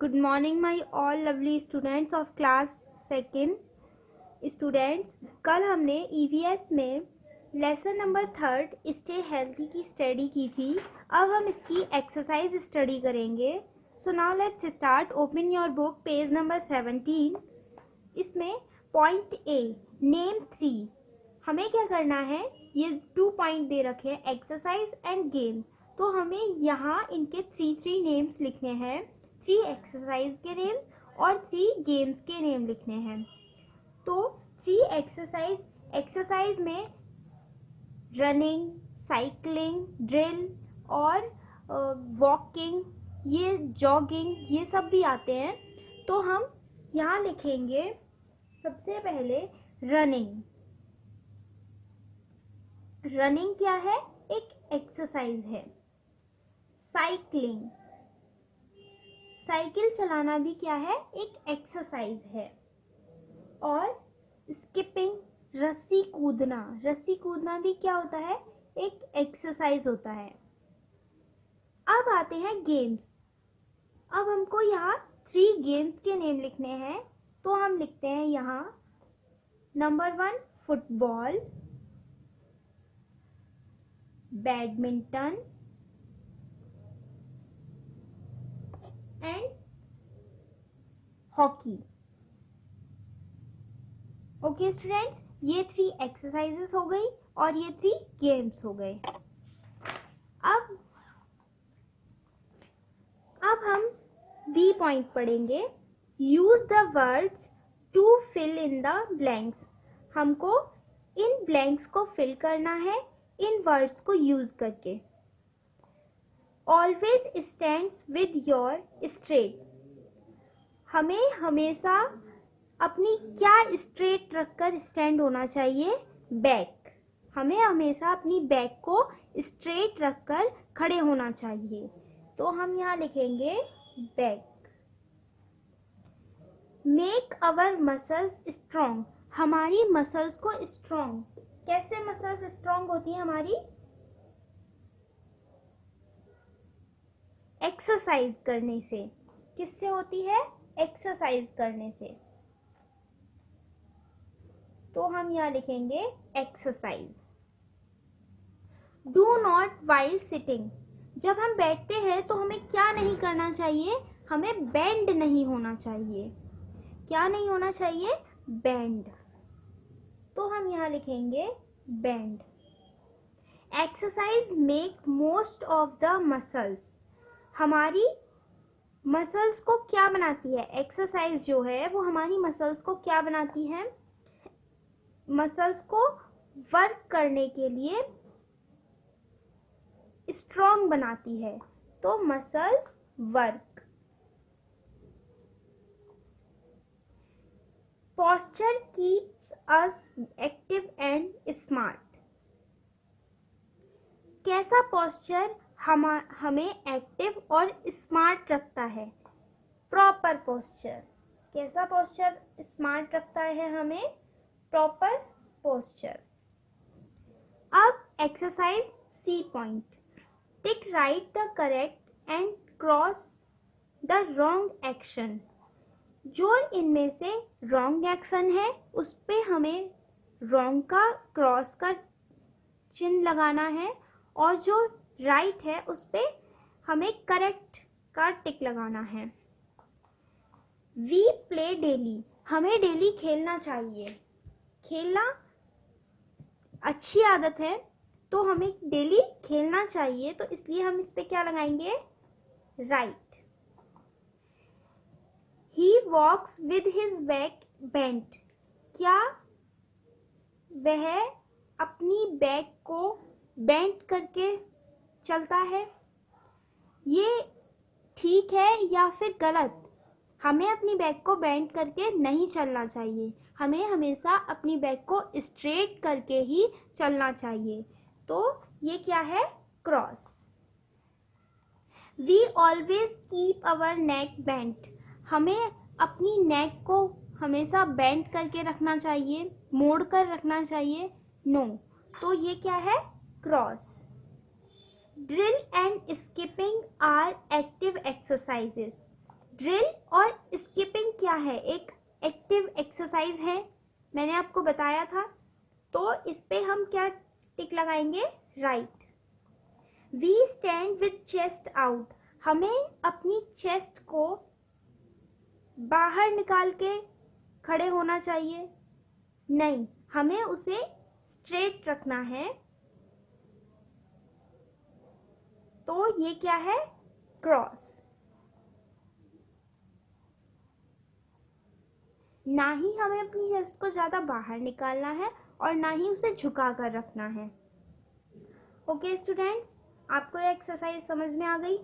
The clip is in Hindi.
Good morning, my all lovely students of class second. Students, कल हमने EVS में लेसन नंबर 3 स्टे हेल्थी की स्टडी की थी. अब हम इसकी एक्सरसाइज स्टडी करेंगे. So now let's start. Open your book, page number 17. इसमें पॉइंट ए, नेम 3. हमें क्या करना है, ये 2 पॉइंट दे रखे हैं, एक्सरसाइज एंड गेम. तो हमें यहाँ इनके 3 नेम्स लिखने हैं. 3 एक्सरसाइज के नेम और 3 गेम्स के नेम लिखने हैं. तो 3 एक्सरसाइज में रनिंग, साइकिलिंग, ड्रिल और वॉकिंग, ये जॉगिंग, ये सब भी आते हैं. तो हम यहाँ लिखेंगे सबसे पहले रनिंग. रनिंग क्या है? एक एक्सरसाइज है. साइकिलिंग, साइकिल चलाना भी क्या है? एक एक्सरसाइज है. और स्किपिंग, रस्सी कूदना, रस्सी कूदना भी क्या होता है? एक एक्सरसाइज होता है. अब आते हैं गेम्स. अब हमको यहाँ 3 गेम्स के नेम लिखने हैं. तो हम लिखते हैं यहाँ number 1 football, badminton and hockey. Okay students, ये 3 एक्सरसाइजेस हो गई और ये 3 गेम्स हो गए. अब हम बी पॉइंट पढ़ेंगे. Use the words to fill in the blanks. हमको इन ब्लैंक्स को फिल करना है इन वर्ड्स को यूज करके. Always stands with your straight. हमें हमेशा अपनी क्या स्ट्रेट रखकर स्टैंड होना चाहिए? बैक. हमें हमेशा अपनी बैक को स्ट्रेट रखकर खड़े होना चाहिए. तो हम यहाँ लिखेंगे back. Make our muscles strong. हमारी मसल्स को स्ट्रॉन्ग. कैसे मसल्स स्ट्रॉन्ग होती है हमारी? एक्सरसाइज करने से. किससे होती है? एक्सरसाइज करने से. तो हम यहाँ लिखेंगे exercise. Do not while sitting. जब हम बैठते हैं तो हमें क्या नहीं करना चाहिए? हमें बेंड नहीं होना चाहिए. क्या नहीं होना चाहिए? बेंड. तो हम यहाँ लिखेंगे bend. Exercise make most of the muscles. हमारी मसल्स को क्या बनाती है? एक्सरसाइज जो है वो हमारी मसल्स को क्या बनाती है? मसल्स को वर्क करने के लिए स्ट्रॉन्ग बनाती है. तो muscles work. Posture keeps us active and smart. कैसा पोस्चर हमें एक्टिव और स्मार्ट रखता है? Proper posture. कैसा पोस्चर स्मार्ट रखता है हमें? Proper posture. अब exercise C point. Tick right the correct and cross the wrong action. जो इनमें से रॉन्ग एक्शन है उस पे हमें रॉन्ग का क्रॉस का चिन्ह लगाना है और जो राइट है उस पे हमें करेक्ट का टिक लगाना है. We play daily. हमें डेली खेलना चाहिए. खेलना अच्छी आदत है तो हमें डेली खेलना चाहिए. तो इसलिए हम इस पे क्या लगाएंगे? Right. He walks with his back bent. क्या वह अपनी बैक को बेंट करके चलता है? ये ठीक है या फिर गलत? हमें अपनी बैक को बेंट करके नहीं चलना चाहिए. हमें हमेशा अपनी बैक को स्ट्रेट करके ही चलना चाहिए. तो ये क्या है? Cross. We always keep our neck bent. हमें अपनी नेक को हमेशा बेंट करके रखना चाहिए, मोड़ कर रखना चाहिए. नो. तो ये क्या है? Cross. Drill and skipping are active exercises. Drill और स्किपिंग क्या है? एक एक्टिव एक्सरसाइज है, मैंने आपको बताया था। तो इस पे हम क्या टिक लगाएंगे? Right. We stand with chest out, हमें अपनी चेस्ट को बाहर निकाल के खड़े होना चाहिए? नहीं, हमें उसे स्ट्रेट रखना है। तो ये क्या है? क्रॉस। ना ही हमें अपनी चेस्ट को ज़्यादा बाहर निकालना है और ना ही उसे झुका कर रखना है। ओके स्टूडेंट्स, आपको ये एक्सरसाइज समझ में आ गई?